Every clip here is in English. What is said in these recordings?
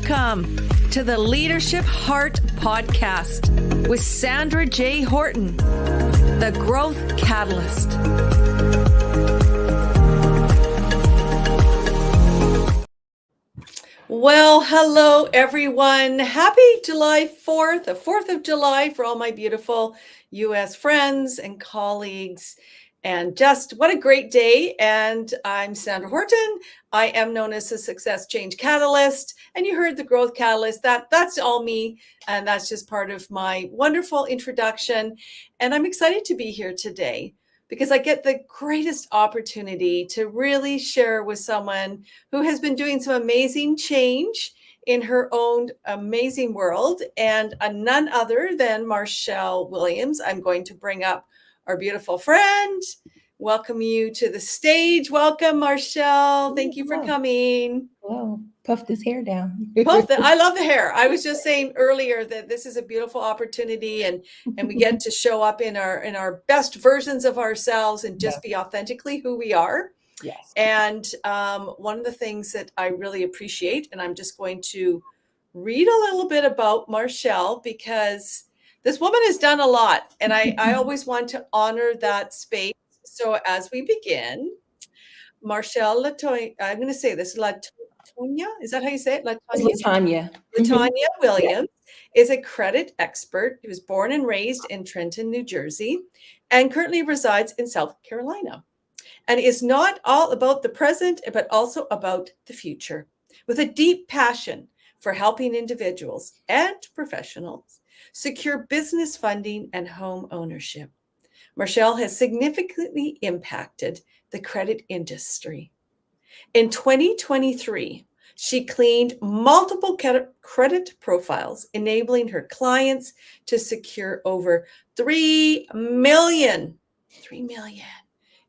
Welcome to the Leadership Heart Podcast with Sandra J. Horton, the Growth Catalyst. Well, hello, everyone. Happy July 4th, the 4th of July for all my beautiful U.S. friends and colleagues. And just what a great day. And I'm Sandra Horton. I am known as the Success Change Catalyst. And you heard the Growth Catalyst. That's all me. And that's just part of my wonderful introduction. And I'm excited to be here today because I get the greatest opportunity to really share with someone who has been doing some amazing change in her own amazing world. And none other than Marshell Williams. I'm going to bring up our beautiful friend. Welcome you to the stage. Welcome, Marshell. Thank you for coming. Well, puff this hair down. I love the hair. I was just saying earlier that this is a beautiful opportunity, and we get to show up in our best versions of ourselves and just be authentically who we are. Yes. And one of the things that I really appreciate, and I'm just going to read a little bit about Marshell because this woman has done a lot, and I always want to honor that space. So as we begin, Marshell Latonya, I'm going to say this, Latonya, is that how you say it? Latonya. Latonya Williams is a credit expert. He was born and raised in Trenton, New Jersey, and currently resides in South Carolina. And is not all about the present, but also about the future, with a deep passion for helping individuals and professionals secure business funding and home ownership. Marshell has significantly impacted the credit industry. In 2023, she cleaned multiple credit profiles, enabling her clients to secure over $3 million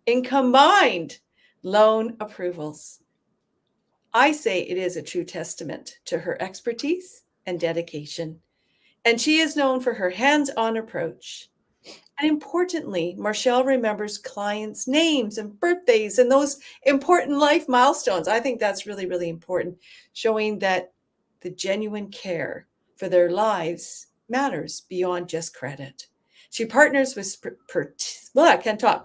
in combined loan approvals. I say it is a true testament to her expertise and dedication. And she is known for her hands-on approach. And importantly, Marshell remembers clients' names and birthdays and those important life milestones. I think that's really, really important, showing that the genuine care for their lives matters beyond just credit. She partners with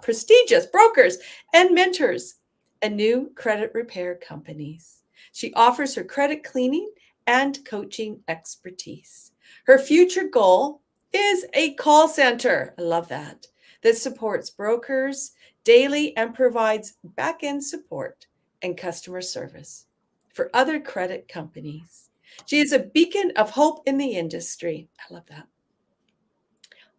prestigious brokers and mentors and new credit repair companies. She offers her credit cleaning and coaching expertise. Her future goal is a call center. I love that supports brokers daily and provides backend support and customer service for other credit companies. She is a beacon of hope in the industry. I love that.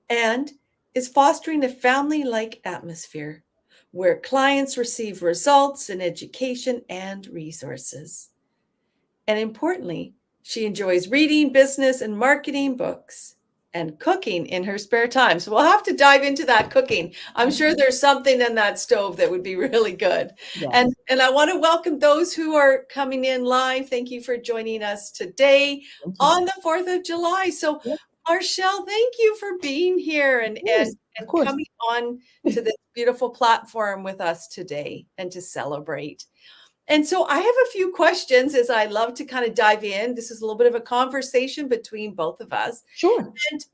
And is fostering a family-like atmosphere where clients receive results in education and resources. And importantly, she enjoys reading business and marketing books and cooking in her spare time. So we'll have to dive into that cooking. I'm sure there's something in that stove that would be really good. Yes. And I want to welcome those who are coming in live. Thank you for joining us today on the 4th of July. So Marshell, thank you for being here and coming on to this beautiful platform with us today and to celebrate. And so I have a few questions as I love to kind of dive in. This is a little bit of a conversation between both of us. Sure. And,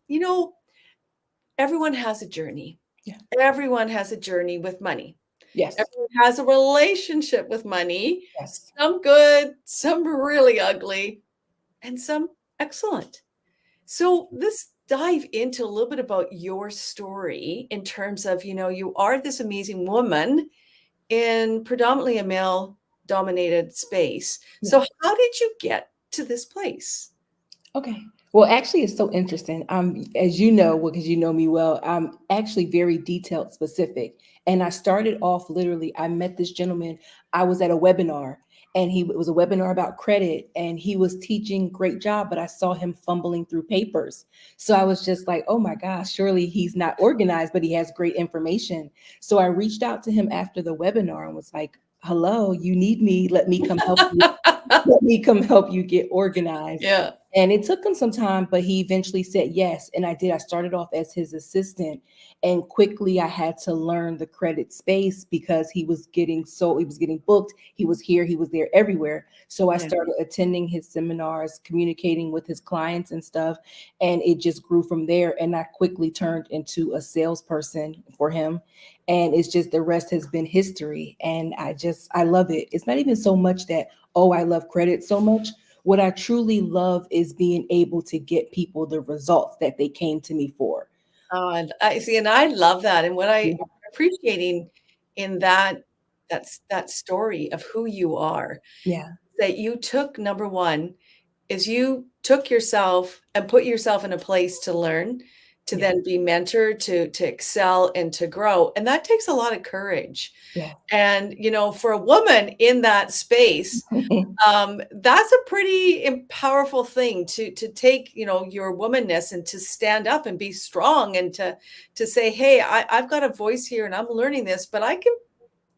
everyone has a journey. Yeah. Everyone has a journey with money. Yes. Everyone has a relationship with money. Yes. Some good, some really ugly, and some excellent. So let's dive into a little bit about your story in terms of, you are this amazing woman in predominantly a male-dominated space. Yeah. So how did you get to this place? Okay. Well, actually, it's so interesting. As you know, because you know me well, I'm actually very detailed specific. And I started off literally, I met this gentleman. I was at a webinar, and it was a webinar about credit, and he was teaching, great job, but I saw him fumbling through papers. So I was just like, oh my gosh, surely he's not organized, but he has great information. So I reached out to him after the webinar and was like, hello, you need me, let me come help you. let me come help you get organized. Yeah. And it took him some time, but he eventually said yes. And I did. I started off as his assistant. And quickly I had to learn the credit space because he was getting booked. He was here, he was there, everywhere. So I Yeah. started attending his seminars, communicating with his clients and stuff. And it just grew from there. And I quickly turned into a salesperson for him. And it's just the rest has been history. And I love it. It's not even so much that, oh, I love credit so much. What I truly love is being able to get people the results that they came to me for. Oh, and I see, and I love that. And what Yeah, I appreciating in that story of who you are, yeah, that you took number one is you took yourself and put yourself in a place to learn, to yeah, then be mentored, to excel and to grow. And that takes a lot of courage. yeah. And, for a woman in that space, that's a pretty powerful thing to take, your womanness and to stand up and be strong and to say, hey, I've got a voice here and I'm learning this, but I can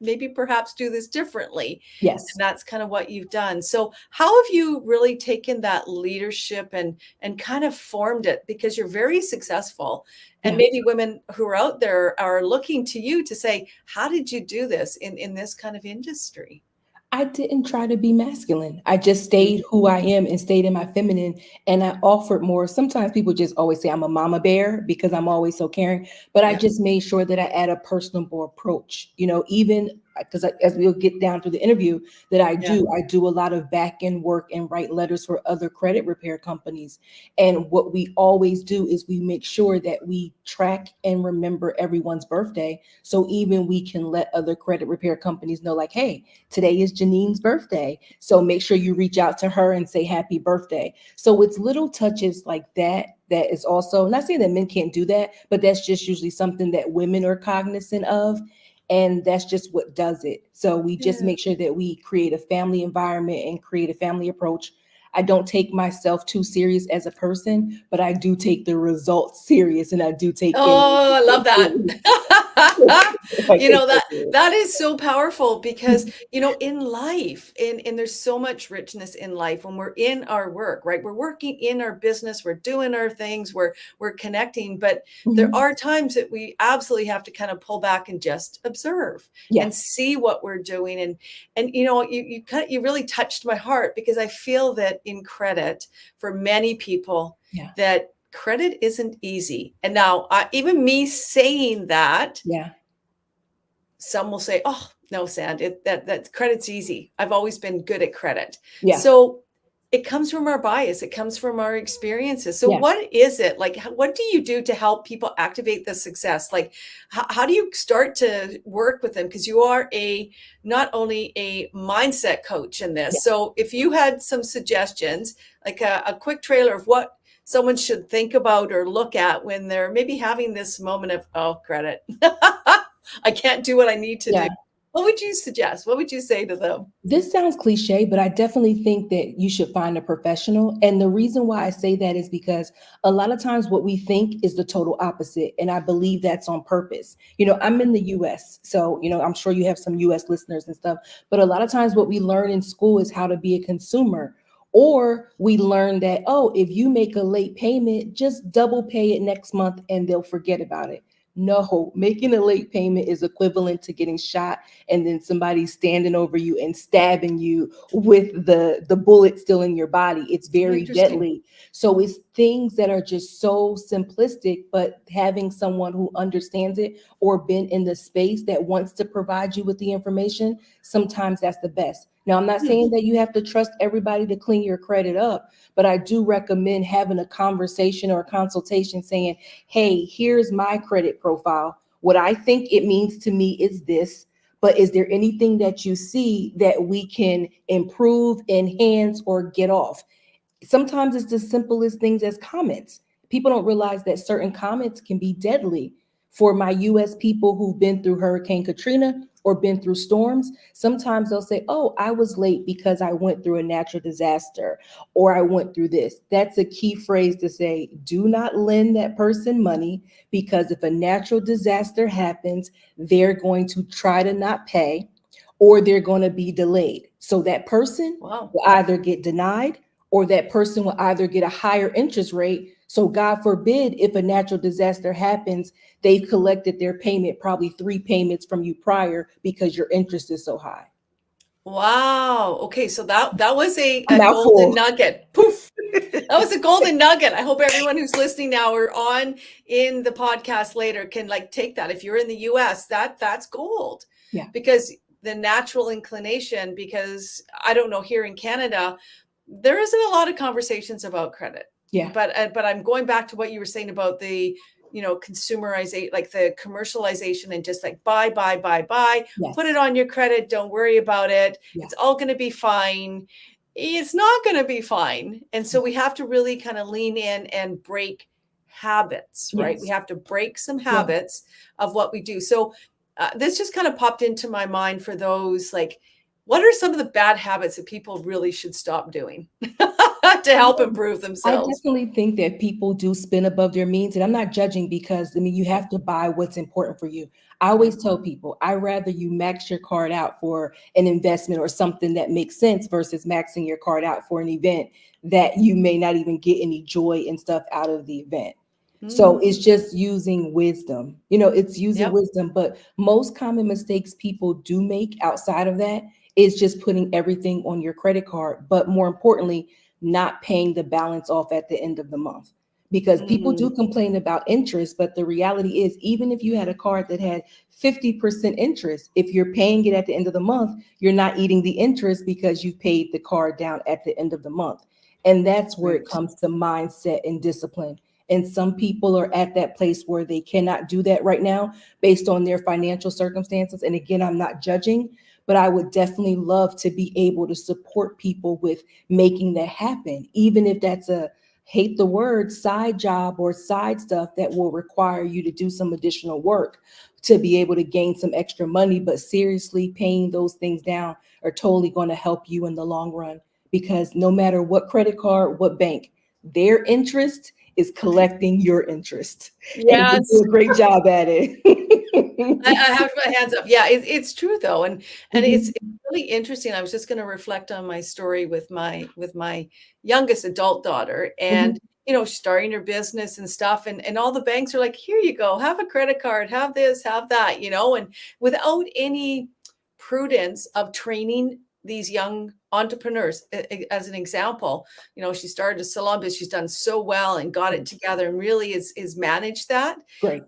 maybe perhaps do this differently. Yes, And that's kind of what you've done. So how have you really taken that leadership and kind of formed it, because you're very successful, and yeah. maybe women who are out there are looking to you to say, how did you do this in this kind of industry? I didn't try to be masculine. I just Mm. stayed who I am and stayed in my feminine. And I offered more. Sometimes people just always say I'm a mama bear because I'm always so caring. But I Yeah, just made sure that I add a personable approach, even because as we'll get down through the interview, that yeah. I do a lot of back end work and write letters for other credit repair companies. And what we always do is we make sure that we track and remember everyone's birthday. So even we can let other credit repair companies know, like, hey, today is Janine's birthday. So make sure you reach out to her and say happy birthday. So it's little touches like that that is also not saying that men can't do that, but that's just usually something that women are cognizant of. And that's just what does it. So we just Yeah. make sure that we create a family environment and create a family approach. I don't take myself too serious as a person, but I do take the results serious and I do take Oh, I love that. serious. I take that That serious. that is so powerful because, in life, and there's so much richness in life when we're in our work, right? We're working in our business, we're doing our things, we're connecting, but there Mhm. are times that we absolutely have to kind of pull back and just observe Yeah, and see what we're doing. And you really touched my heart, because I feel that in credit, for many people, yeah, that credit isn't easy. And now, even me saying that, yeah, some will say, "Oh, no, Sand, that credit's easy. I've always been good at credit." yeah, So it comes from our bias. It comes from our experiences. So yeah. what is it like? What do you do to help people activate the success? Like, how do you start to work with them? Because you are not only a mindset coach in Yeah. this. So if you had some suggestions, like a quick trailer of what someone should think about or look at when they're maybe having this moment of, oh, credit. I can't do what I need to do. Yeah. What would you suggest? What would you say to them? This sounds cliche, but I definitely think that you should find a professional. And the reason why I say that is because a lot of times what we think is the total opposite. And I believe that's on purpose. I'm in the US. So, I'm sure you have some US listeners and stuff. But a lot of times what we learn in school is how to be a consumer. Or we learn that, oh, if you make a late payment, just double pay it next month and they'll forget about it. No, making a late payment is equivalent to getting shot and then somebody standing over you and stabbing you with the bullet still in your body. It's very Interesting. deadly. So it's things that are just so simplistic, but having someone who understands it or been in the space that wants to provide you with the information, sometimes that's the best. Now, I'm not Hmm. saying that you have to trust everybody to clean your credit up, but I do recommend having a conversation or a consultation saying, hey, here's my credit profile. What I think it means to me is this, but is there anything that you see that we can improve, enhance, or get off? Sometimes it's the simplest things as comments. People don't realize that certain comments can be deadly. For my US people who've been through Hurricane Katrina or been through storms, sometimes they'll say, oh, I was late because I went through a natural disaster or I went through this. That's a key phrase to say, do not lend that person money, because if a natural disaster happens, they're going to try to not pay or they're going to be delayed. So that person Wow. will either get denied or that person will either get a higher interest rate. So, God forbid, if a natural disaster happens, they've collected their payment, probably 3 payments from you prior because your interest is so high. Wow. Okay, so that was A a golden mouthful. nugget. Poof. That was a golden nugget. I hope everyone who's listening now or on in the podcast later can like take that. If you're in the US, that's gold. Yeah. Because the natural inclination, because I don't know, here in Canada, there isn't a lot of conversations about credit. Yeah. But I'm going back to what you were saying about the, consumerization, like the commercialization, and just like buy, Yes. put it on your credit, don't worry about it. Yeah. It's all going to be fine. It's not going to be fine. And so we have to really kind of lean in and break habits, right? We Yes. have to break some Yeah. habits of what we do. So this just kind of popped into my mind for those, like, what are some of the bad habits that people really should stop doing to help improve I themselves? definitely think that people do spend above their means, and I'm not judging because I mean you have to buy what's important for you. I Yeah. always tell people I rather you max your card out for an investment or something that makes sense versus maxing your card out for an event that you may not even get any joy and stuff out of the event. So it's Mm, just using wisdom. It's using yep. wisdom, but most common mistakes people do make outside of that is just putting everything on your credit card, but more importantly, not paying the balance off at the end of the month. Because people do Mm, complain about interest, but the reality is, even if you had a card that had 50% interest, if you're paying it at the end of the month, you're not eating the interest because you paid the card down at the end of the month. And that's where it right. comes to mindset and discipline. And some people are at that place where they cannot do that right now based on their financial circumstances. And again, I'm not judging, but I would definitely love to be able to support people with making that happen, even if that's a hate the word side job or side stuff that will require you to do some additional work to be able to gain some extra money. But seriously, paying those things down are totally going to help you in the long run because no matter what credit card, what bank, their interest is collecting your interest. And they do Yes. a great job at it. I have my hands up. Yeah, it's true though, and it's Mhm, it's really interesting. I was just going to reflect on my story with my youngest adult daughter, and mhm. she's starting her business and stuff, and all the banks are like, here you go, have a credit card, have this, have that, and without any prudence of training these young entrepreneurs. As an example, she started a salon, but she's done so well and got it together, and really is managed that. Great.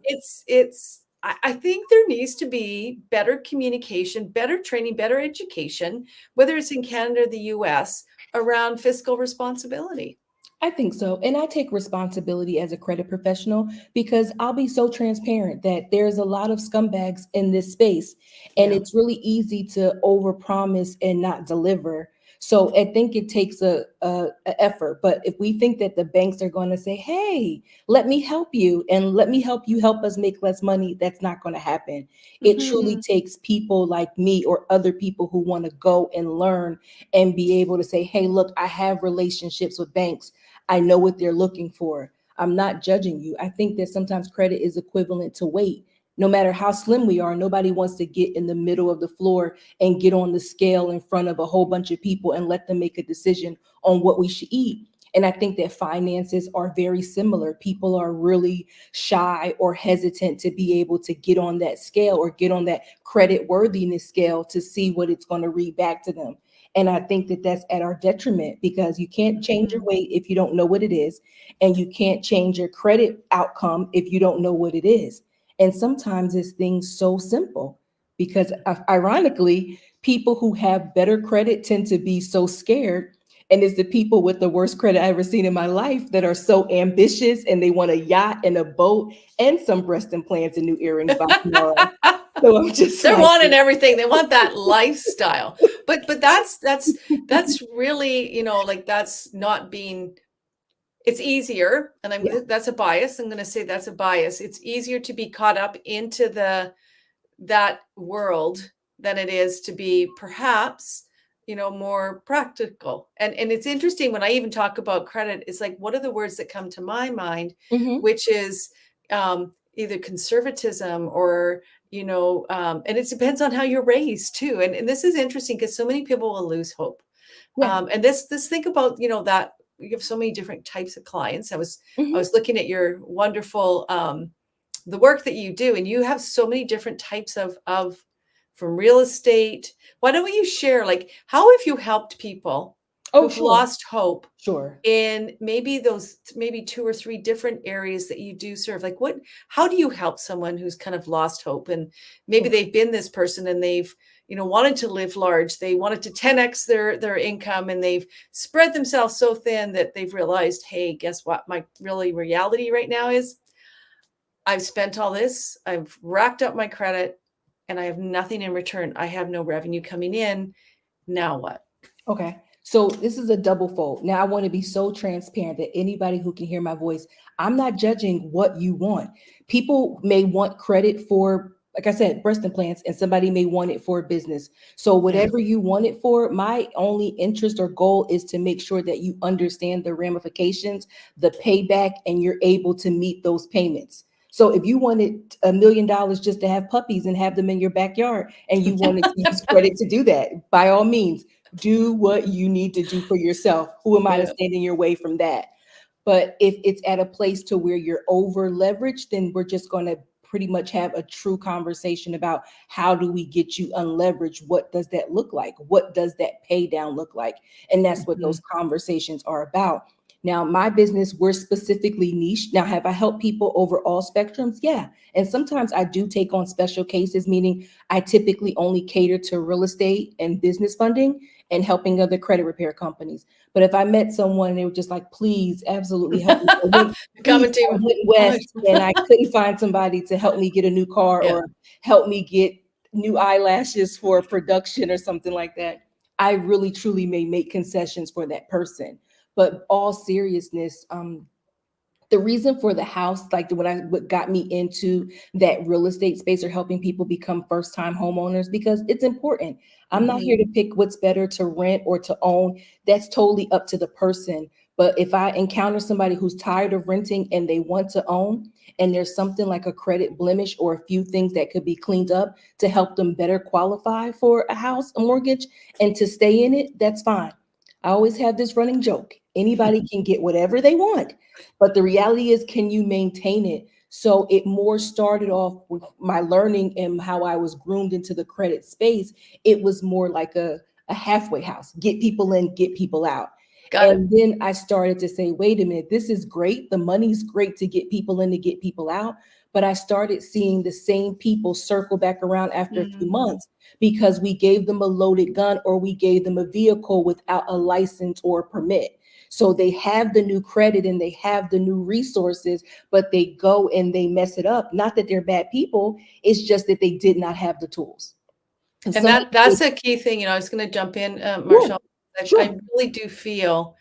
I think there needs to be better communication, better training, better education, whether it's in Canada or the US, around fiscal responsibility. I think so. And I take responsibility as a credit professional because I'll be so transparent that there's a lot of scumbags in this space. And Yeah. it's really easy to overpromise and not deliver. So I think it takes a effort. But if we think that the banks are going to say, hey, let me help you and let me help you help us make less money, that's not going to happen. It truly Mhm. takes people like me or other people who want to go and learn and be able to say, hey, look, I have relationships with banks. I know what they're looking for. I'm not judging you. I think that sometimes credit is equivalent to weight. No matter how slim we are, nobody wants to get in the middle of the floor and get on the scale in front of a whole bunch of people and let them make a decision on what we should eat. And I think that finances are very similar. People are really shy or hesitant to be able to get on that scale or get on that credit worthiness scale to see what it's going to read back to them. And I think that that's at our detriment because you can't change your Mhm. weight if you don't know what it is. And you can't change your credit outcome if you don't know what it is. And sometimes it's things so simple because ironically, people who have better credit tend to be so scared. And it's the people with the worst credit I've ever seen in my life that are so ambitious and they want a yacht and a boat and some breast implants and new earrings by tomorrow. So I'm just They're like, wanting everything. They want that lifestyle. But that's really, like that's not being it's easier, and yeah, that's a bias. I'm going to say that's a bias. It's easier to be caught up into that world than it is to be perhaps more practical. And it's interesting when I even talk about credit, it's like, what are the words that come to my mind, mhm, which is either conservatism or and it depends on how you're raised too. And this is interesting because so many people will lose hope. Yeah. And this think about, that you have so many different types of clients. I Hmm. was looking at your wonderful the work that you do, and you have so many different types of from real estate. Why don't you share, like, how have you helped people Oh, who've sure. lost hope Sure. in maybe two or three different areas that you do serve? Like, how do you help someone who's kind of lost hope, and maybe Sure. they've been this person and they've, wanted to live large, they wanted to 10x their income, and they've spread themselves so thin that they've realized, hey, guess what, my really reality right now is I've spent all this, I've racked up my credit, and I have nothing in return. I have no revenue coming in. Now what? Okay. So this is a double fold. Now I want to be so transparent that anybody who can hear my voice, I'm not judging what you want. People may want credit for, like I said, breast implants, and somebody may want it for a business. So Yeah. whatever you want it for, my only interest or goal is to make sure that you understand the ramifications, the payback, and you're able to meet those payments. So if you wanted $1 million just to have puppies and have them in your backyard, and you wanted to use credit to do that, by all means, do what you need to do for yourself. Who am I to Yeah. stand in your way from that? But if it's at a place to where you're over leveraged, then we're just going to pretty much have a true conversation about how do we get you unleveraged? What does that look like? What does that pay down look like? And that's what Mhm. those conversations are about. Now, my business, we're specifically niche. Now, have I helped people over all spectrums? Yeah. And sometimes I do take on special cases, meaning I typically only cater to real estate and business funding and helping other credit repair companies. But if I met someone and they were just like, please, absolutely help me. Please, Coming I to went west and I couldn't find somebody to help me get a new car yeah. or help me get new eyelashes for production or something like that. I really truly may make concessions for that person. But all seriousness, the reason for the house, like what got me into that real estate space or helping people become first time homeowners, because it's important. I'm not here Mhm. to pick what's better to rent or to own. That's totally up to the person. But if I encounter somebody who's tired of renting and they want to own, and there's something like a credit blemish or a few things that could be cleaned up to help them better qualify for a house, a mortgage, and to stay in it, that's fine. I always have this running joke. Anybody can get whatever they want, but the reality is, can you maintain it? So it more started off with my learning and how I was groomed into the credit space. It was more like a halfway house, get people in, get people out. Got it. And then I started to say, wait a minute, this is great. The money's great to get people in, to get people out. But I started seeing the same people circle back around after a few Mm. months because we gave them a loaded gun or we gave them a vehicle without a license or a permit. So they have the new credit and they have the new resources, but they go and they mess it up. Not that they're bad people, it's just that they did not have the tools. And And some that's people, a key thing. I was going to jump in, sure, Marshall. I sure. really do feel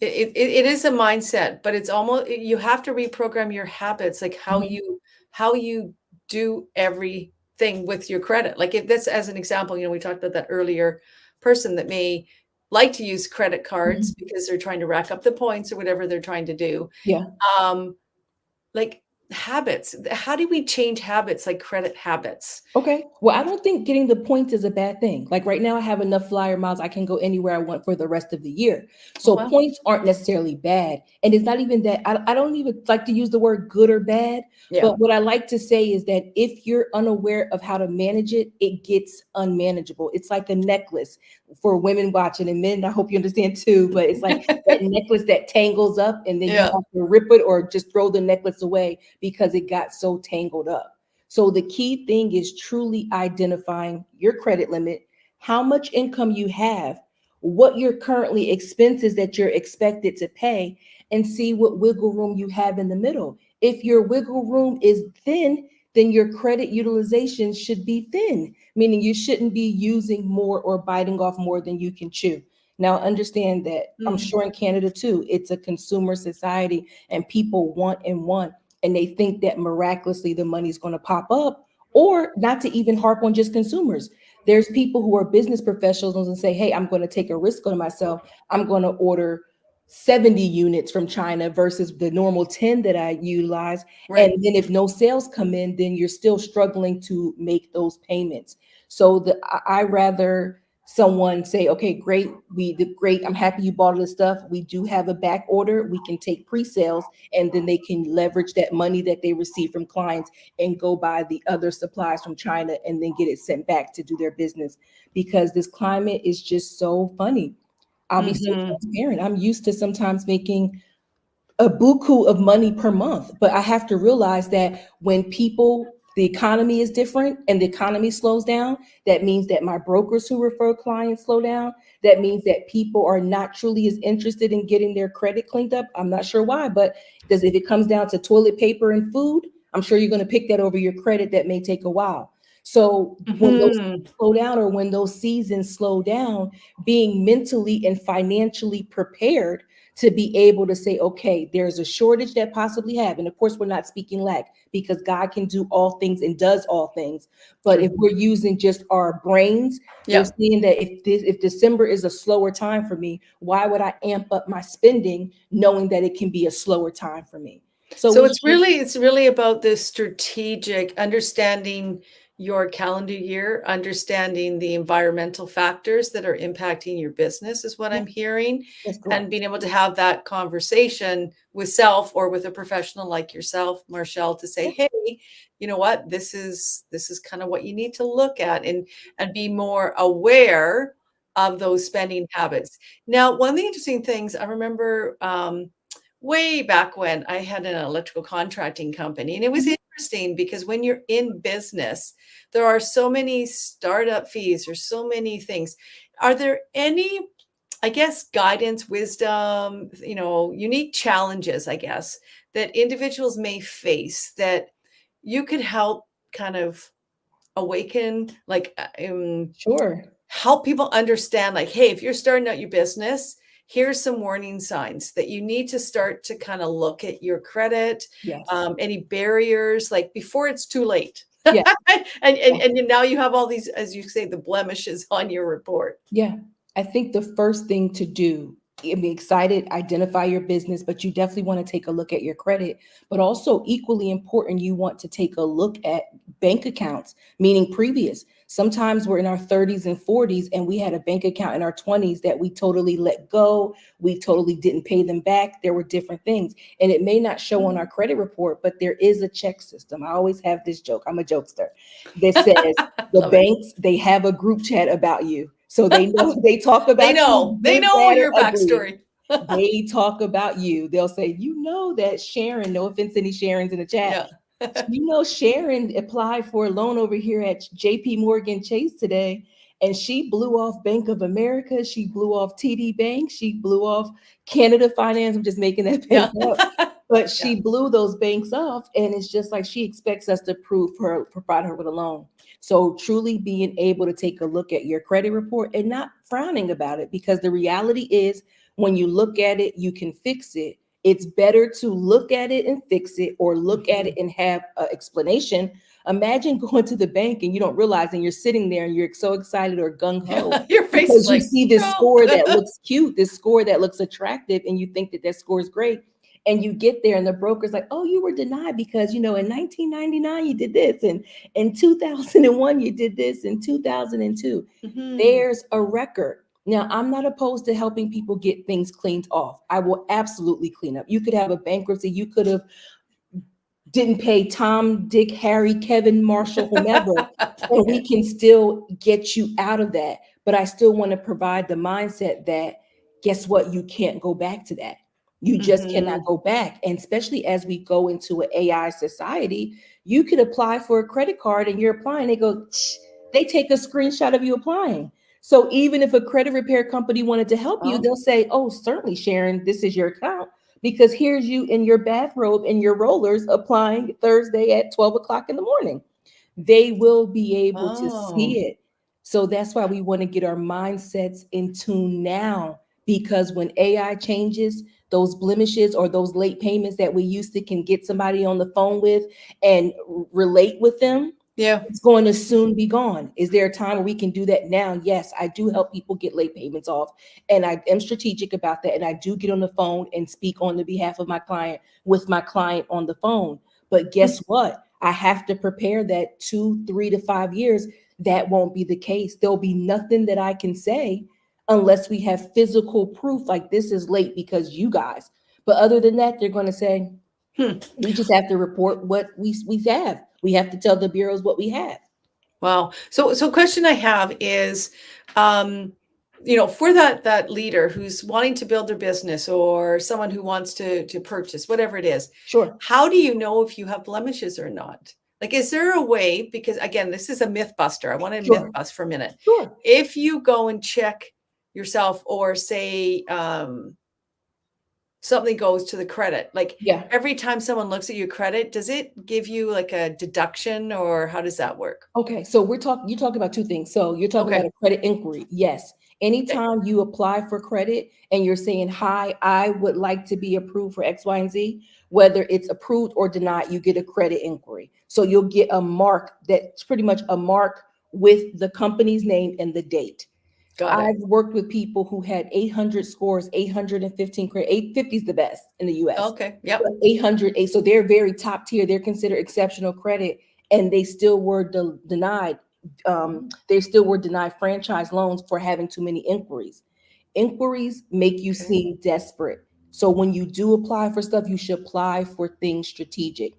it is a mindset, but it's almost, you have to reprogram your habits, like Mhm. how you do everything with your credit. Like, if this, as an example, we talked about that earlier person that may like to use credit cards Mhm. because they're trying to rack up the points or whatever they're trying to do. Yeah. Um, like, habits. How do we change habits, like credit habits? Okay. Well, I don't think getting the points is a bad thing. Like right now, I have enough flyer miles. I can go anywhere I want for the rest of the year. Oh, So well, points aren't necessarily bad. And it's not even that I don't even like to use the word good or bad. yeah. But what I like to say is that if you're unaware of how to manage it, it gets unmanageable. It's like a necklace for women watching and men. I hope you understand too. But it's like that necklace that tangles up and then you Yeah. have to rip it or just throw the necklace away because it got so tangled up. So the key thing is truly identifying your credit limit, how much income you have, what your currently expenses that you're expected to pay, and see what wiggle room you have in the middle. If your wiggle room is thin, then your credit utilization should be thin, meaning you shouldn't be using more or biting off more than you can chew. Now, understand that I'm Mm. sure in Canada too, it's a consumer society and people want and want and they think that miraculously the money's going to pop up, or not to even harp on just consumers. There's people who are business professionals and say, hey, I'm going to take a risk on myself. I'm going to order 70 units from China versus the normal 10 that I utilize. And Right. then if no sales come in, then you're still struggling to make those payments. So I rather someone say, okay, great, great, I'm happy you bought all this stuff. We do have a back order. We can take pre-sales, and then they can leverage that money that they receive from clients and go buy the other supplies from China and then get it sent back to do their business. Because this climate is just so funny. I'll be so Hmm. transparent. I'm used to sometimes making a buku of money per month, but I have to realize that when the economy is different and the economy slows down, that means that my brokers who refer clients slow down. That means that people are not truly as interested in getting their credit cleaned up. I'm not sure why, but does if it comes down to toilet paper and food, I'm sure you're going to pick that over your credit. That may take a while. So when those Hmm. slow down, or when those seasons slow down, being mentally and financially prepared to be able to say, okay, there's a shortage that possibly have. And of course, we're not speaking lack, because God can do all things and does all things. But if True. we're using just our brains, we're Yeah. seeing that if December is a slower time for me, why would I amp up my spending knowing that it can be a slower time for me? So So we it's really about this strategic understanding your calendar year, understanding the environmental factors that are impacting your business is what yeah, I'm hearing, that's and correct. being able to have that conversation with self or with a professional like yourself, Marshall, to say, Yeah, "Hey, you know what? This is kind of what you need to look at and be more aware of those spending habits." Now, one of the interesting things I remember way back when I had an electrical contracting company. And it was mhm, interesting because when you're in business, there are so many startup fees, there's so many things. Are there any, I guess, guidance, wisdom, unique challenges, I guess, that individuals may face that you could help kind of awaken, like, sure. help people understand, like, hey, if you're starting out your business, here's some warning signs that you need to start to kind of look at your credit, Yes. any barriers, like before it's too late. Yeah. Yeah. And now you have all these, as you say, the blemishes on your report. Yeah, I think the first thing to do, be excited, identify your business, but you definitely want to take a look at your credit. But also, equally important, you want to take a look at bank accounts, meaning previous. Sometimes we're in our 30s and 40s, and we had a bank account in our 20s that we totally let go. We totally didn't pay them back. There were different things. And it may not show on our credit report, but there is a check system. I always have this joke, I'm a jokester, that says, the Love it. banks, they have a group chat about you. So they know, they talk They about you, know, they good, know bad, or your ugly. backstory. They talk about you. They'll say, you know that Sharon, no offense to any Sharons in the chat, Yeah. you know Sharon applied for a loan over here at JP Morgan Chase today, and she blew off Bank of America, she blew off TD Bank, she blew off Canada Finance. I'm just making that bank Yeah. up. But Yeah. she blew those banks off, and it's just like she expects us to provide her with a loan. So truly being able to take a look at your credit report and not frowning about it, because the reality is when you look at it, you can fix it. It's better to look at it and fix it, or look at it Mhm. and have an explanation. Imagine going to the bank and you don't realize, and you're sitting there and you're so excited or gung ho Your face is because you like, see this no. score that looks cute, this score that looks attractive, and you think that that score is great. And you get there and the broker's like, oh, you were denied because, in 1999 you did this, and in 2001 you did this, in 2002. Mhm. There's a record. Now, I'm not opposed to helping people get things cleaned off. I will absolutely clean up. You could have a bankruptcy. You could have didn't pay Tom, Dick, Harry, Kevin, Marshall, whomever, and Yeah. we can still get you out of that. But I still want to provide the mindset that, guess what? You can't go back to that. You just cannot Mhm. go back. And especially as we go into an AI society, you could apply for a credit card and you're applying. They go, "Tch," they take a screenshot of you applying. So even if a credit repair company wanted to help you, Oh. they'll say, oh, certainly, Sharon, this is your account, because here's you in your bathrobe and your rollers applying Thursday at 12 o'clock in the morning. They will be able to Oh. see it. So that's why we want to get our mindsets in tune now, because when AI changes, those blemishes or those late payments that we used to can get somebody on the phone with and relate with them, Yeah. It's going to soon be gone. Is there a time where we can do that now? Yes, I do help people get late payments off, and I am strategic about that. And I do get on the phone and speak on the behalf of my client with my client on the phone. But guess what? I have to prepare that 2, 3 to 5 years. That won't be the case. There'll be nothing that I can say unless we have physical proof like this is late because you guys. But other than that, they're going to say, Hmm. we just have to report what we have. We have to tell the bureaus what we have. Wow. So question I have is, um, for that leader who's wanting to build their business or someone who wants to purchase, whatever it is, Sure. how do you know if you have blemishes or not? Like, is there a way? Because again, this is a myth buster. I want to myth Sure. bust for a minute. Sure. If you go and check yourself, or say, something goes to the credit, like Yeah. every time someone looks at your credit, does it give you like a deduction, or how does that work? Okay. So you're talking about two things. So you're talking about Okay. a credit inquiry. Yes. Okay. Anytime you apply for credit and you're saying, hi, I would like to be approved for X, Y, and Z, whether it's approved or denied, you get a credit inquiry. So you'll get a mark that's pretty much a mark with the company's name and the date. Got it. I've worked with people who had 800 scores, 815 credit. 850 is the best in the US. Okay. But Yep. 808, so they're very top tier. They're considered exceptional credit, and they still were denied. They still were denied franchise loans for having too many inquiries. Inquiries make you Okay. seem desperate. So when you do apply for stuff, you should apply for things strategic.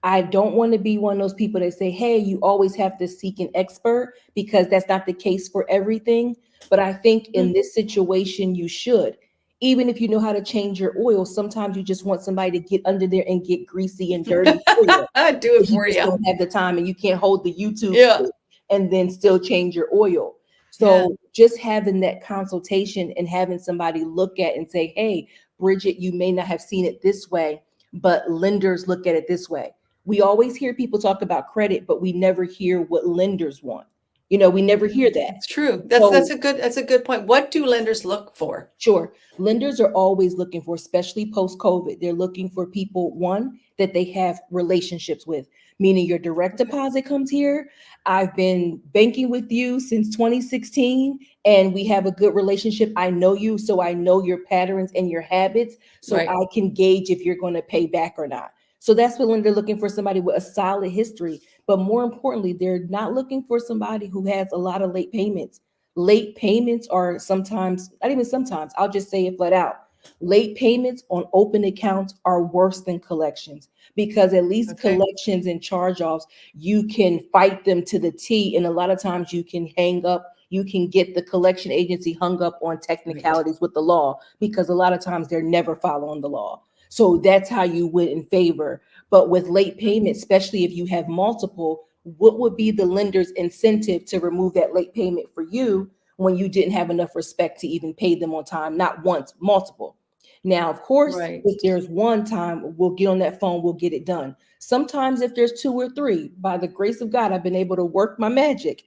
I don't want to be one of those people that say, hey, you always have to seek an expert, because that's not the case for everything. But I think in Mm. this situation, you should. Even if you know how to change your oil, sometimes you just want somebody to get under there and get greasy and dirty for you. Do it Because you for just you. don't have the time and you can't hold the YouTube Yeah. stick and then still change your oil. Yeah. So just having that consultation and having somebody look at and say, hey, Bridget, you may not have seen it this way, but lenders look at it this way. We always hear people talk about credit, but we never hear what lenders want. We never hear that. It's true. That's So a good point. What do lenders look for? sure. Lenders are always looking for, especially post COVID, they're looking for people, one, that they have relationships with, meaning your direct Okay. deposit comes here. I've been banking with you since 2016, and we have a good relationship. I know you, so I know your patterns and your habits, so Right. I can gauge if you're going to pay back or not. So that's what they're looking for, somebody with a solid history. But more importantly, they're not looking for somebody who has a lot of late payments. Late payments are sometimes, not even sometimes, I'll just say it flat out. Late payments on open accounts are worse than collections, because at least Okay. collections and charge offs, you can fight them to the T. And a lot of times you can hang up, you can get the collection agency hung up on Right. technicalities with the law, because a lot of times they're never following the law. So that's how you win in favor. But with late payments, especially if you have multiple, what would be the lender's incentive to remove that late payment for you when you didn't have enough respect to even pay them on time? Not once, multiple. Now, of course, Right. if there's one time, we'll get on that phone, we'll get it done. Sometimes if there's two or three, by the grace of God, I've been able to work my magic.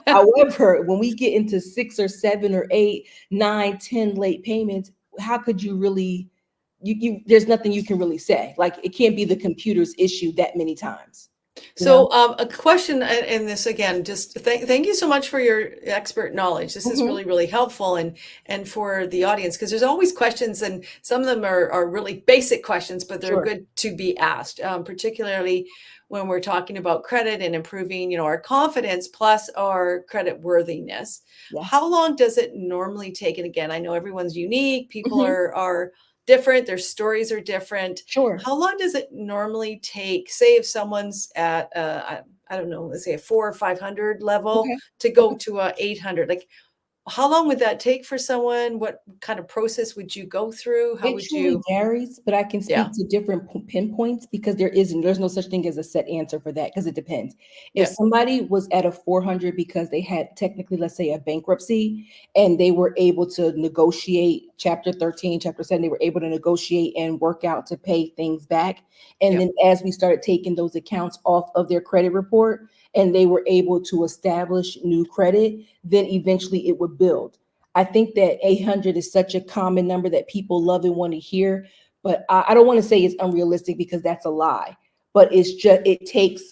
However, when we get into 6 or 7 or 8, 9, 10 late payments, how could you really, there's nothing you can really say. Like, it can't be the computer's issue that many times. You know? So, a question in this again, just thank you so much for your expert knowledge. This is Mhm. really, really helpful, and for the audience, because there's always questions, and some of them are really basic questions, but they're Sure. good to be asked, particularly when we're talking about credit and improving, our confidence plus our credit worthiness. Yes. How long does it normally take? And again, I know everyone's unique. People Mhm. are different. Their stories are different. Sure. How long does it normally take, say, if someone's at I don't know, let's say a 400 or 500 level, Okay. to go to a 800? Like, how long would that take for someone? What kind of process would you go through? How It would truly you? varies, but I can Yeah, speak to different pinpoints, because there's no such thing as a set answer for that, because it depends. If yeah, somebody was at a 400 because they had technically, let's say, a bankruptcy, and they were able to negotiate chapter 13, chapter 7, they were able to negotiate and work out to pay things back. And yeah, then as we started taking those accounts off of their credit report and they were able to establish new credit, then eventually it would build. I think that 800 is such a common number that people love and want to hear, but I don't want to say it's unrealistic, because that's a lie. But it's just, it takes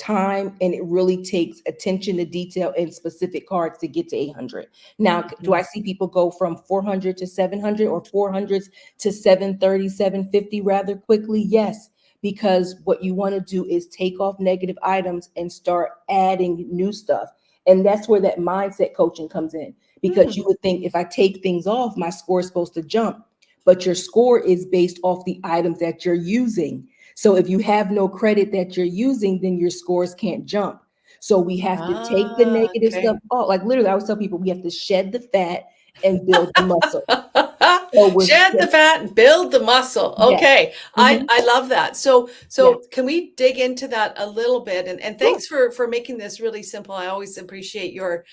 time, and it really takes attention to detail and specific cards to get to 800. Now, do I Mhm. see people go from 400 to 700 or 400s to 730, 750 rather quickly? Yes, because what you want to do is take off negative items and start adding new stuff. And that's where that mindset coaching comes in, because Mm. you would think if I take things off, my score is supposed to jump, but your score is based off the items that you're using. So if you have no credit that you're using, then your scores can't jump. So we have to take the Ah, negative okay. stuff off. Like literally, I always tell people we have to shed the fat and build the muscle. So we're Shed the fat and build the muscle. yes. Okay. I Mhm. I love that. So Yes. can we dig into that a little bit? And Sure. thanks for making this really simple. I always appreciate your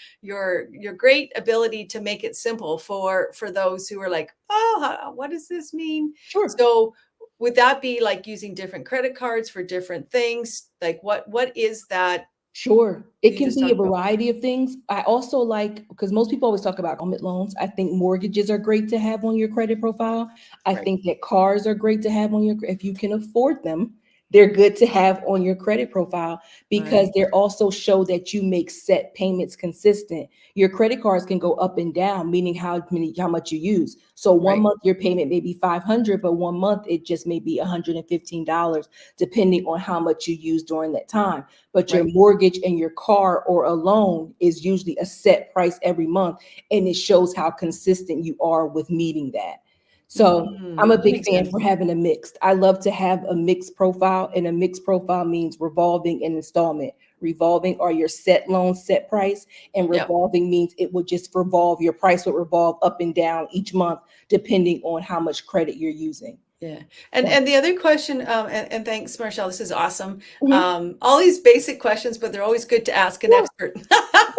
great ability to make it simple for those who are like, "Oh, what does this mean?" Sure. So would that be like using different credit cards for different things? Like what is that Sure. It you can just be a talked about? variety of things. I also like, because most people always talk about installment loans. I think mortgages are great to have on your credit profile. I Right. think that cars are great to have on your, if you can afford them, they're good to have on your credit profile because Right. they also show that you make set payments consistent. Your credit cards can go up and down, meaning how much you use. So one Right. month your payment may be 500, but one month it just may be $115, depending on how much you use during that time. But your Right. mortgage and your car or a loan is usually a set price every month, and it shows how consistent you are with meeting that. So I'm a That big makes fan sense. for having a mixed. I love to have a mixed profile, and a mixed profile means revolving and installment. Revolving are your set loan, set price, and Yeah. revolving means it would just revolve. Your price would revolve up and down each month depending on how much credit you're using. Yeah. So, And the other question, and thanks, Marshall, this is awesome. mhm, All these basic questions, but they're always good to ask an sure, expert.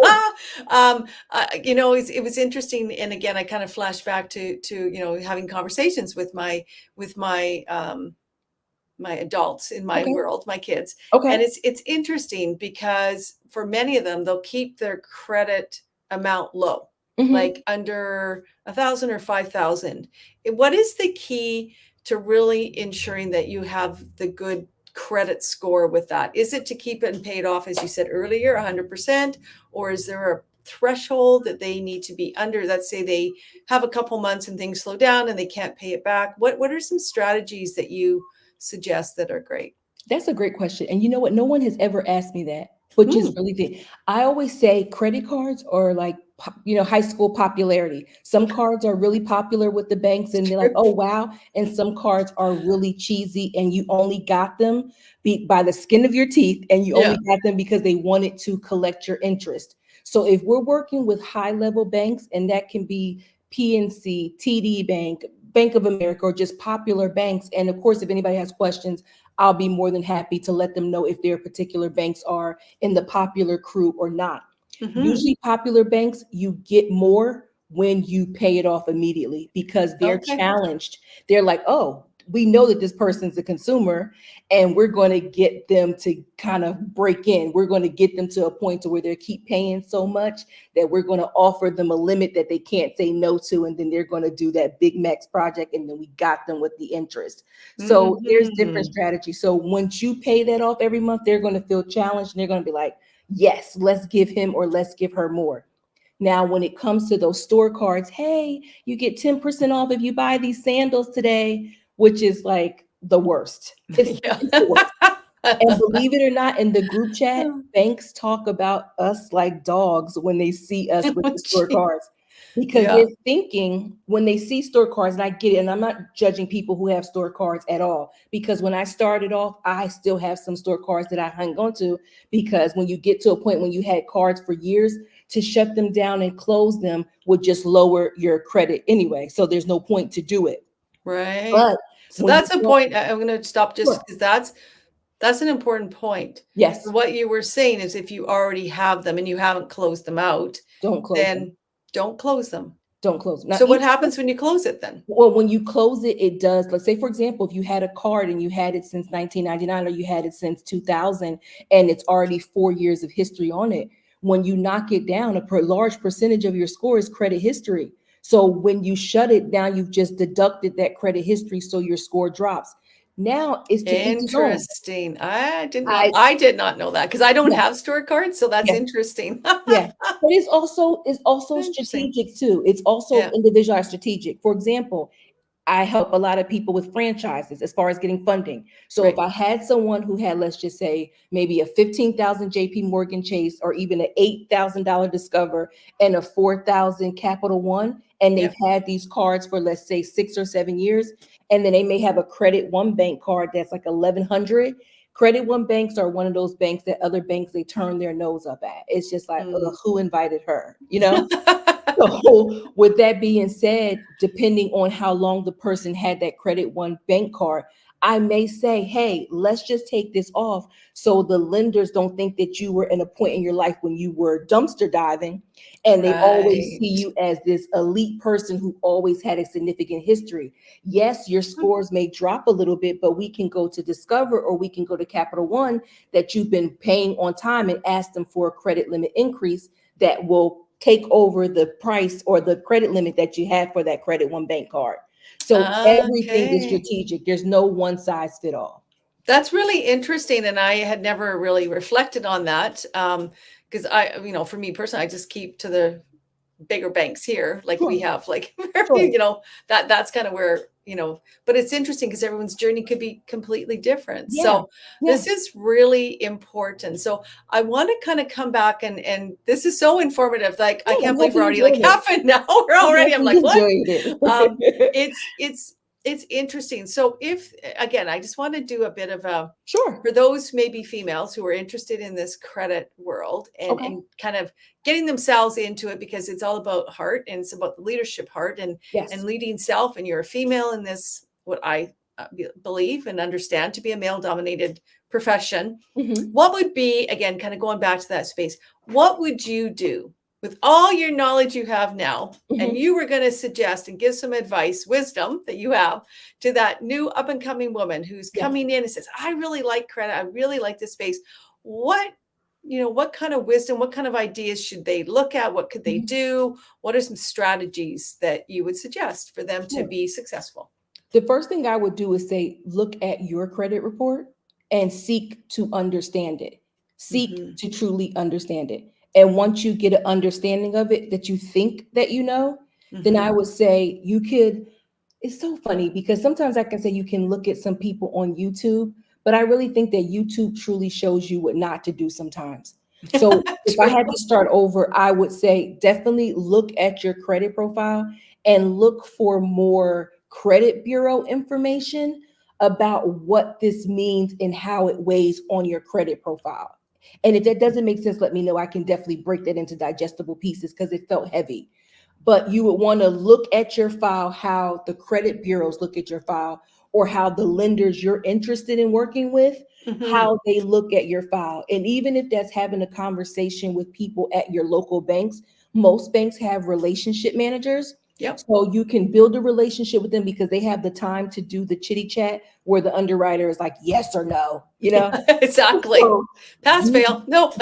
sure. It was interesting, and again, I kind of flash back to having conversations with my adults in my Okay, world, my kids, and okay. it's interesting because for many of them, they'll keep their credit amount low, Mhm. like under 1,000 or 5,000. What is the key to really ensuring that you have the good credit score with that? Is it to keep it and pay it off, as you said earlier, 100%, or is there a threshold that they need to be under? Let's say they have a couple months and things slow down and they can't pay it back. What are some strategies that you suggest that are great? That's a great question. And you know what? No one has ever asked me that, which is Mm, really the. I always say credit cards are like, high school popularity. Some cards are really popular with the banks and they're like, true. oh, wow. And some cards are really cheesy and you only got them by the skin of your teeth, and you Yeah. only got them because they wanted to collect your interest. So if we're working with high level banks, and that can be PNC, TD Bank, Bank of America, or just popular banks. And of course, if anybody has questions, I'll be more than happy to let them know if their particular banks are in the popular crew or not. Hmm. Usually, popular banks, you get more when you pay it off immediately because they're Okay. challenged. They're like, oh, we know that this person's a consumer, and we're going to get them to kind of break in. We're going to get them to a point to where they keep paying so much that we're going to offer them a limit that they can't say no to, and then they're going to do that big max project, and then we got them with the interest. So there's different Hmm. strategies. So once you pay that off every month, they're going to feel challenged, and they're going to be like, yes, let's give him or let's give her more. Now, when it comes to those store cards, hey, you get 10% off if you buy these sandals today, which is like the worst. Yeah. It's the worst. And believe it or not, in the group chat, banks talk about us like dogs when they see us with Oh, the store gee. cards, because Yeah. they're thinking when they see store cards, and I get it, and I'm not judging people who have store cards at all, because when I started off, I still have some store cards that I hung on to, because when you get to a point when you had cards for years, to shut them down and close them would just lower your credit anyway. So there's no point to do it. Right. But So when you that's a start, point. I'm going to stop just sure, because that's an important point. yes, What you were saying is if you already have them and you haven't closed them out, don't close them. then don't close them. Don't close them. Now, So what each happens when you close it then? well, when you close it, it does. Let's say, for example, if you had a card and you had it since 1999 or you had it since 2000, and it's already 4 years of history on it, when you knock it down, large percentage of your score is credit history. So when you shut it down, you've just deducted that credit history, so your score drops. Now it's to each his own. Interesting. I did not I I did not know that because I don't yeah, have store cards, so that's yeah, interesting. yeah. But it's also Interesting. strategic too. It's also Yeah, individualized strategic. For example, I help a lot of people with franchises as far as getting funding. So if right. I had someone who had, let's just say, maybe a 15,000 JP Morgan Chase or even an $8,000 Discover and a 4,000 Capital One, and they've Yep. had these cards for, let's say, 6 or 7 years, and then they may have a Credit One bank card that's like 1,100. Credit One banks are one of those banks that other banks they turn their nose up at. It's just like, ugh, Mm. who invited her? You know? So, with that being said, depending on how long the person had that Credit One bank card, I may say, hey, let's just take this off so the lenders don't think that you were in a point in your life when you were dumpster diving and they always Right. see you as this elite person who always had a significant history. Yes, your scores may drop a little bit, but we can go to Discover or we can go to Capital One that you've been paying on time and ask them for a credit limit increase that will take over the price or the credit limit that you have for that Credit One bank card. So everything is Okay. strategic. There's no one size fit all. That's really interesting, and I had never really reflected on that. Because for me personally, I just keep to the bigger banks here, like we Sure, have, like, sure. that's kind of where, but it's interesting because everyone's journey could be completely different. Yeah, So yeah, this is really important. So I want to kind of come back and this is so informative. Like, I yeah. I'm can't believe happy we're you already like enjoyed it. half an hour I'm already. I'm happy like, you what? enjoyed Um, it. it's interesting. So if again, I just want to do a bit of a Sure. for those maybe females who are interested in this credit world Okay. and kind of getting themselves into it because it's all about heart and it's about the leadership heart and Yes. leading self, and you're a female in this what I believe and understand to be a male dominated profession. Hmm. What would be, again, kind of going back to that space, what would you do with all your knowledge you have now? And Hmm. you were going to suggest and give some advice, wisdom that you have to that new up and coming woman who's Yeah. coming in and says, I really like credit. I really like this space. What, what kind of wisdom, what kind of ideas should they look at? What could they Hmm. do? What are some strategies that you would suggest for them to Sure. be successful? The first thing I would do is say, look at your credit report and seek to understand it. Seek Hmm. to truly understand it. And once you get an understanding of it that you think that you know, then I Hmm. would say you could. It's so funny because sometimes I can say you can look at some people on YouTube, but I really think that YouTube truly shows you what not to do sometimes. So if I True. had to start over, I would say definitely look at your credit profile and look for more credit bureau information about what this means and how it weighs on your credit profile. And if that doesn't make sense, let me know. I can definitely break that into digestible pieces because it felt heavy. But you would want to look at your file, how the credit bureaus look at your file, or how the lenders you're interested in working with, Hmm. how they look at your file. And even if that's having a conversation with people at your local banks, most banks have relationship managers. Yep. So you can build a relationship with them because they have the time to do the chitty chat where the underwriter is like, yes or no, you know? Exactly. So Pass, you fail. Nope.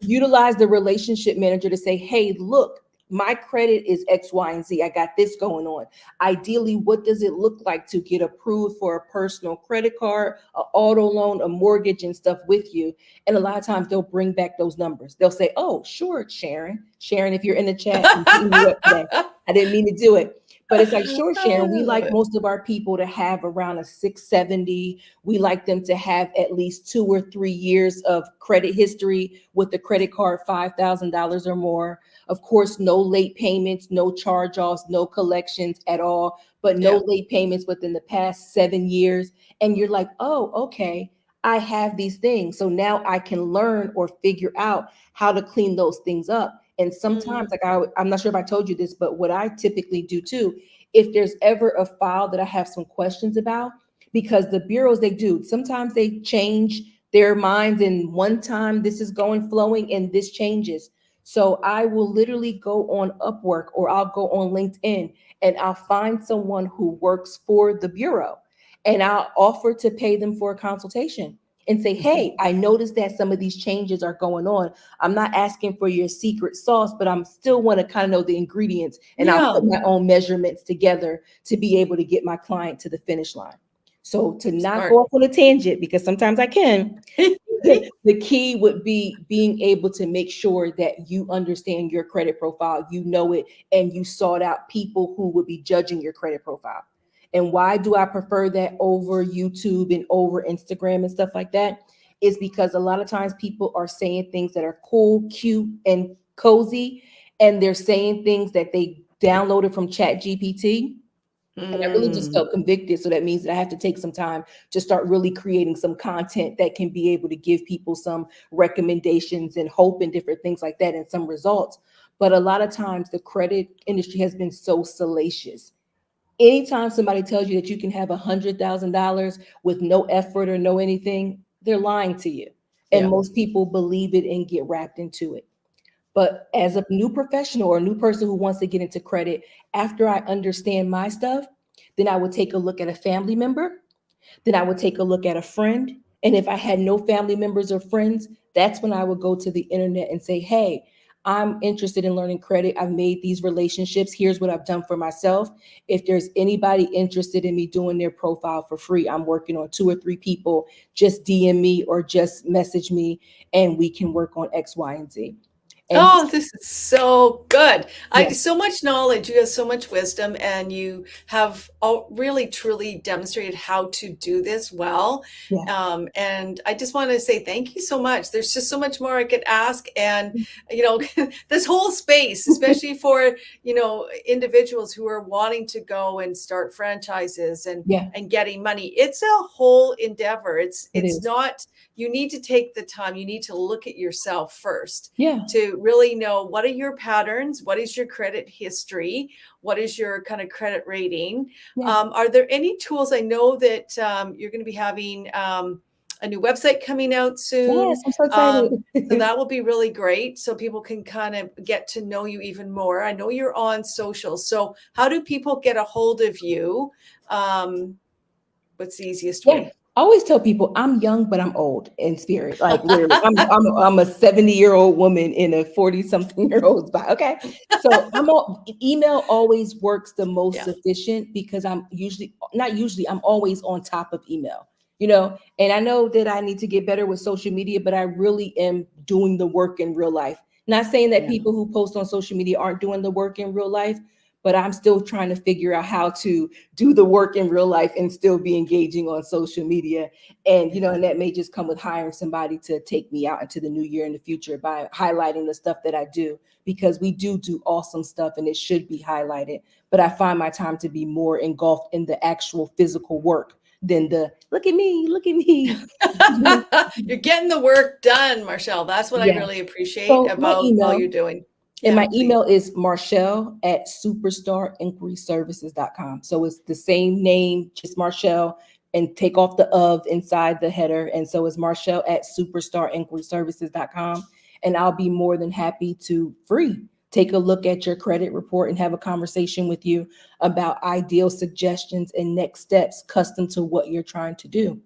utilize the relationship manager to say, hey, look, my credit is X, Y, and Z. I got this going on. Ideally, what does it look like to get approved for a personal credit card, an auto loan, a mortgage, and stuff with you? And a lot of times they'll bring back those numbers. They'll say, oh, sure, Sharon. Sharon, if you're in the chat, I'm beating you up today. I didn't mean to do it. But it's like, sure, Sharon, we I love like it. most of our people to have around a 670. We like them to have at least 2 or 3 years of credit history with the credit card, $5,000 or more. Of course, no late payments, no charge-offs, no collections at all, but no Yeah. late payments within the past 7 years. And you're like, oh, okay, I have these things. So now I can learn or figure out how to clean those things up. And sometimes, Mm. like I'm not sure if I told you this, but what I typically do too, if there's ever a file that I have some questions about, because the bureaus they do, sometimes they change their minds and one time this is going flowing and this changes. So I will literally go on Upwork or I'll go on LinkedIn and I'll find someone who works for the bureau and I'll offer to pay them for a consultation and say, Mhm. hey, I noticed that some of these changes are going on. I'm not asking for your secret sauce, but I'm still want to kind of know the ingredients and I'll Yeah. put my own measurements together to be able to get my client to the finish line. So to not go Smart. off on a tangent, because sometimes I can, the key would be being able to make sure that you understand your credit profile, you know it, and you sought out people who would be judging your credit profile. And why do I prefer that over YouTube and over Instagram and stuff like that? Is because a lot of times people are saying things that are cool, cute, and cozy, and they're saying things that they downloaded from Chat GPT, and I really just Mm, felt convicted. So that means that I have to take some time to start really creating some content that can be able to give people some recommendations and hope and different things like that and some results. But a lot of times the credit industry has been so salacious. Anytime somebody tells you that you can have $100,000 with no effort or no anything, they're lying to you. And yeah. most people believe it and get wrapped into it. But as a new professional or a new person who wants to get into credit, after I understand my stuff, then I would take a look at a family member, then I would take a look at a friend. And if I had no family members or friends, that's when I would go to the internet and say, hey, I'm interested in learning credit. I've made these relationships. Here's what I've done for myself. If there's anybody interested in me doing their profile for free, I'm working on 2 or 3 people. Just DM me or just message me and we can work on X, Y, and Z. And Oh, this is so good. I yeah, so much knowledge. You have so much wisdom, and you have all really truly demonstrated how to do this well. yeah, And I just want to say thank you so much. There's just so much more I could ask, and you know, this whole space, especially for individuals who are wanting to go and start franchises yeah, and getting money. It's a whole endeavor. it It's is. not. You need to take the time. You need to look at yourself first Yeah, to really know what are your patterns, what is your credit history, what is your kind of credit rating. yeah. Are there any tools? I know that you're going to be having a new website coming out soon. Yes, I'm so Um, so excited. that will be really great. So people can kind of get to know you even more. I know you're on social. So how do people get a hold of you? Um, what's the easiest Yeah. way? I always tell people I'm young, but I'm old in spirit. Like literally, I'm a 70-year-old woman in a 40-something-year-old's body. Okay. So email always works the most Yeah. efficient because I'm usually not usually, I'm always on top of email, you know. And I know that I need to get better with social media, but I really am doing the work in real life. Not saying that Yeah. people who post on social media aren't doing the work in real life, but I'm still trying to figure out how to do the work in real life and still be engaging on social media. And, you know, Yeah. and that may just come with hiring somebody to take me out into the new year in the future by highlighting the stuff that I do, because we do awesome stuff and it should be highlighted. But I find my time to be more engulfed in the actual physical work than the look at me, look at me. You're getting the work done, Marshall. That's what I Yeah. really appreciate So my about all email, you're doing. and Yeah, my please. email is marshall@superstarinquiryservices.com. So it's the same name, just Marshall, and take off the of inside the header. And so it's marshall@superstarinquiryservices.com. And I'll be more than happy to take a look at your credit report and have a conversation with you about ideal suggestions and next steps custom to what you're trying to do.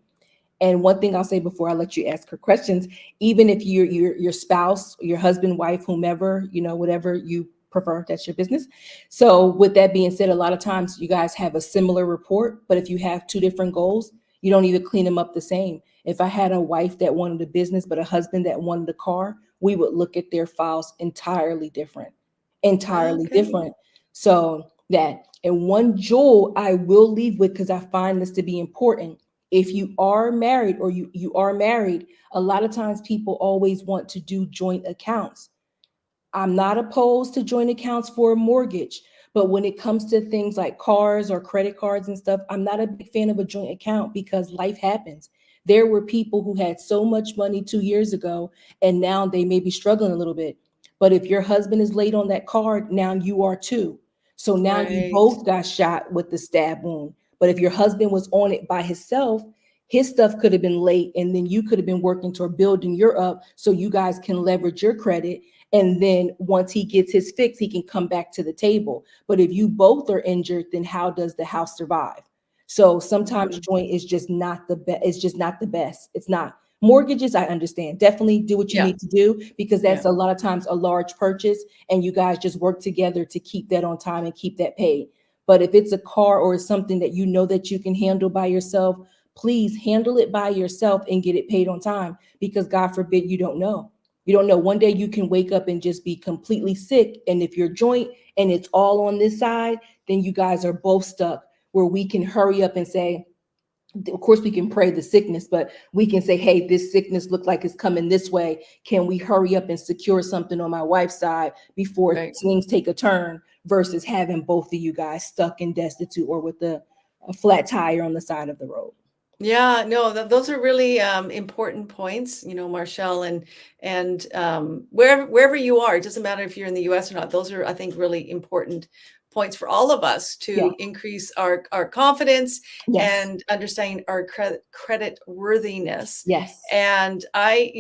And one thing I'll say before I let you ask her questions, even if your spouse, your husband, wife, whomever, you know, whatever you prefer, that's your business. So with that being said, a lot of times you guys have a similar report, but if you have 2 different goals, you don't even clean them up the same. If I had a wife that wanted a business, but a husband that wanted a car, we would look at their files entirely different, entirely Okay. different. So that, and one jewel I will leave with, because I find this to be important, if you are married or you are married, a lot of times people always want to do joint accounts. I'm not opposed to joint accounts for a mortgage, but when it comes to things like cars or credit cards and stuff, I'm not a big fan of a joint account because life happens. There were people who had so much money 2 years ago, and now they may be struggling a little bit. But if your husband is late on that card, now you are too. So now you Right. both got shot with the stab wound. But if your husband was on it by himself, his stuff could have been late, and then you could have been working toward building your up so you guys can leverage your credit, and then once he gets his fix, he can come back to the table. But if you both are injured, then how does the house survive? So sometimes Mhm. joint is just not the best. It's just not the best. It's not. Mortgages, I understand. Definitely do what you Yeah. need to do, because Yeah. that's a lot of times a large purchase and you guys just work together to keep that on time and keep that paid. But if it's a car or it's something that you know that you can handle by yourself, please handle it by yourself and get it paid on time, because God forbid, you don't know. You don't know. One day you can wake up and just be completely sick. And if your joint and it's all on this side, then you guys are both stuck, where we can hurry up and say, of course we can pray the sickness, but we can say, hey, this sickness looked like it's coming this way. Can we hurry up and secure something on my wife's side before Right. things take a turn, versus having both of you guys stuck and destitute, or with a flat tire on the side of the road. Yeah, no, those are really important points, Marshall, and wherever you are, it doesn't matter if you're in the U.S. or not. Those are, I think, really important points for all of us Yeah. to increase our confidence Yes. and understanding our credit worthiness. Yes. And I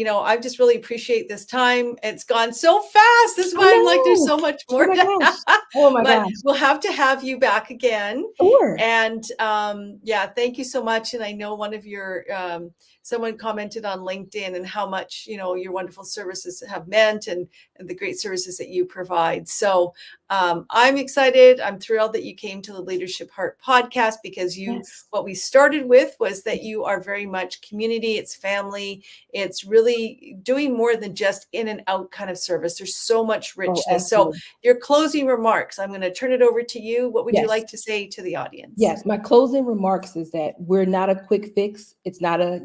just really appreciate this time. It's gone so fast. This is I why I'm like, there's know. so much Oh more. my gosh. Oh my But gosh. we'll have to have you back again. Sure. And yeah, thank you so much. And I know one of your someone commented on LinkedIn and how much your wonderful services have meant, and the great services that you provide. So I'm excited. I'm thrilled that you came to the Leadership Heart podcast, because Yes. what we started with was that you are very much community. It's family. It's really doing more than just in and out kind of service. There's so much Oh, richness. So absolutely. your closing remarks, I'm going to turn it over to you. What would you Yes. like to say to the audience? Yes, my closing remarks is that we're not a quick fix. It's not a,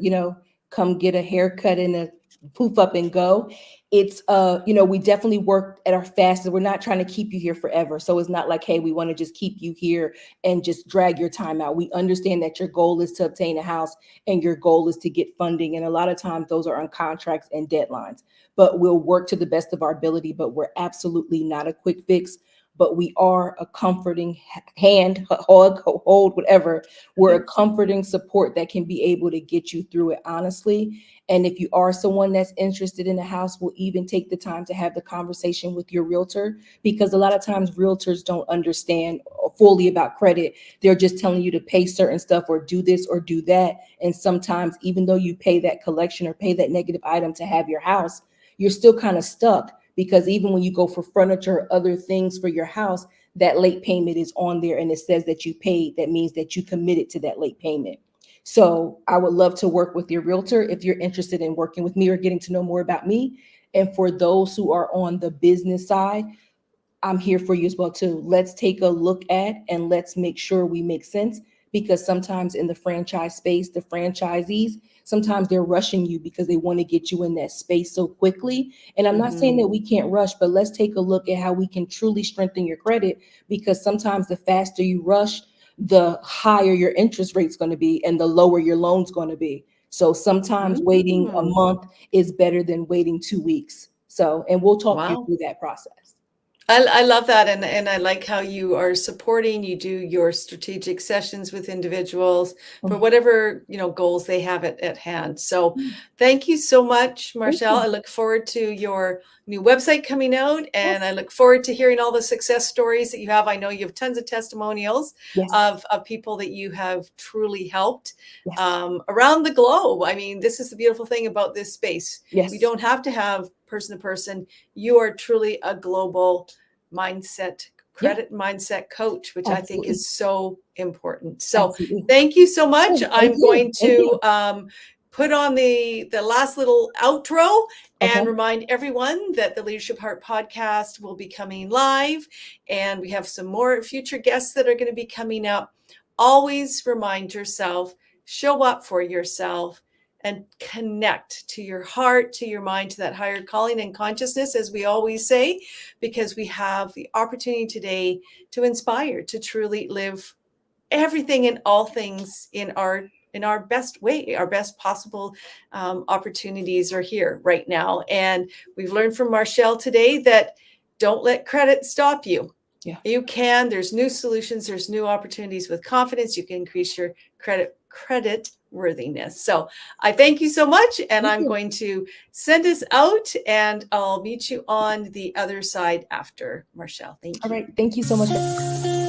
come get a haircut and a poof up and go. It's we definitely work at our fastest. We're not trying to keep you here forever. So it's not like, hey, we want to just keep you here and just drag your time out. We understand that your goal is to obtain a house and your goal is to get funding. And a lot of times those are on contracts and deadlines. But we'll work to the best of our ability, but we're absolutely not a quick fix. But we are a comforting hand, hug, hold, whatever. We're a comforting support that can be able to get you through it honestly. And if you are someone that's interested in a house, we'll even take the time to have the conversation with your realtor, because a lot of times realtors don't understand fully about credit. They're just telling you to pay certain stuff or do this or do that. And sometimes, even though you pay that collection or pay that negative item to have your house, you're still kind of stuck, because even when you go for furniture or other things for your house, that late payment is on there and it says that you paid. That means that you committed to that late payment. So I would love to work with your realtor if you're interested in working with me or getting to know more about me. And for those who are on the business side, I'm here for you as well too. Let's take a look at and let's make sure we make sense, because sometimes in the franchise space, the franchisees, sometimes they're rushing you because they want to get you in that space so quickly. And I'm not saying that we can't rush, but let's take a look at how we can truly strengthen your credit, because sometimes the faster you rush, the higher your interest rate's going to be and the lower your loan's going to be. So sometimes waiting a month is better than waiting 2 weeks. So, and we'll talk you Wow. through that process. I love that. And I like how you are supporting, you do your strategic sessions with individuals for whatever, goals they have at hand. So thank you so much, Marshall. I look forward to your new website coming out, and I look forward to hearing all the success stories that you have. I know you have tons of testimonials Yes. of people that you have truly helped Yes. around the globe. I mean, this is the beautiful thing about this space. Yes. We don't have to have person to person. You are truly a global mindset, credit mindset coach, which I think is so important. So thank you so much. I'm going to put on the last little outro and remind everyone that the Leadership Heart podcast will be coming live, and we have some more future guests that are going to be coming up. Always remind yourself, show up for yourself, and connect to your heart, to your mind, to that higher calling and consciousness, as we always say, because we have the opportunity today to inspire, to truly live everything and all things in our best way. Our best possible opportunities are here right now. And we've learned from Marshall today that don't let credit stop you. Yeah. You can. There's new solutions. There's new opportunities. With confidence, you can increase your credit worthiness. So I thank you so much. And I'm going to send us out, and I'll meet you on the other side after. Marshall, thank you. All right. Thank you so much.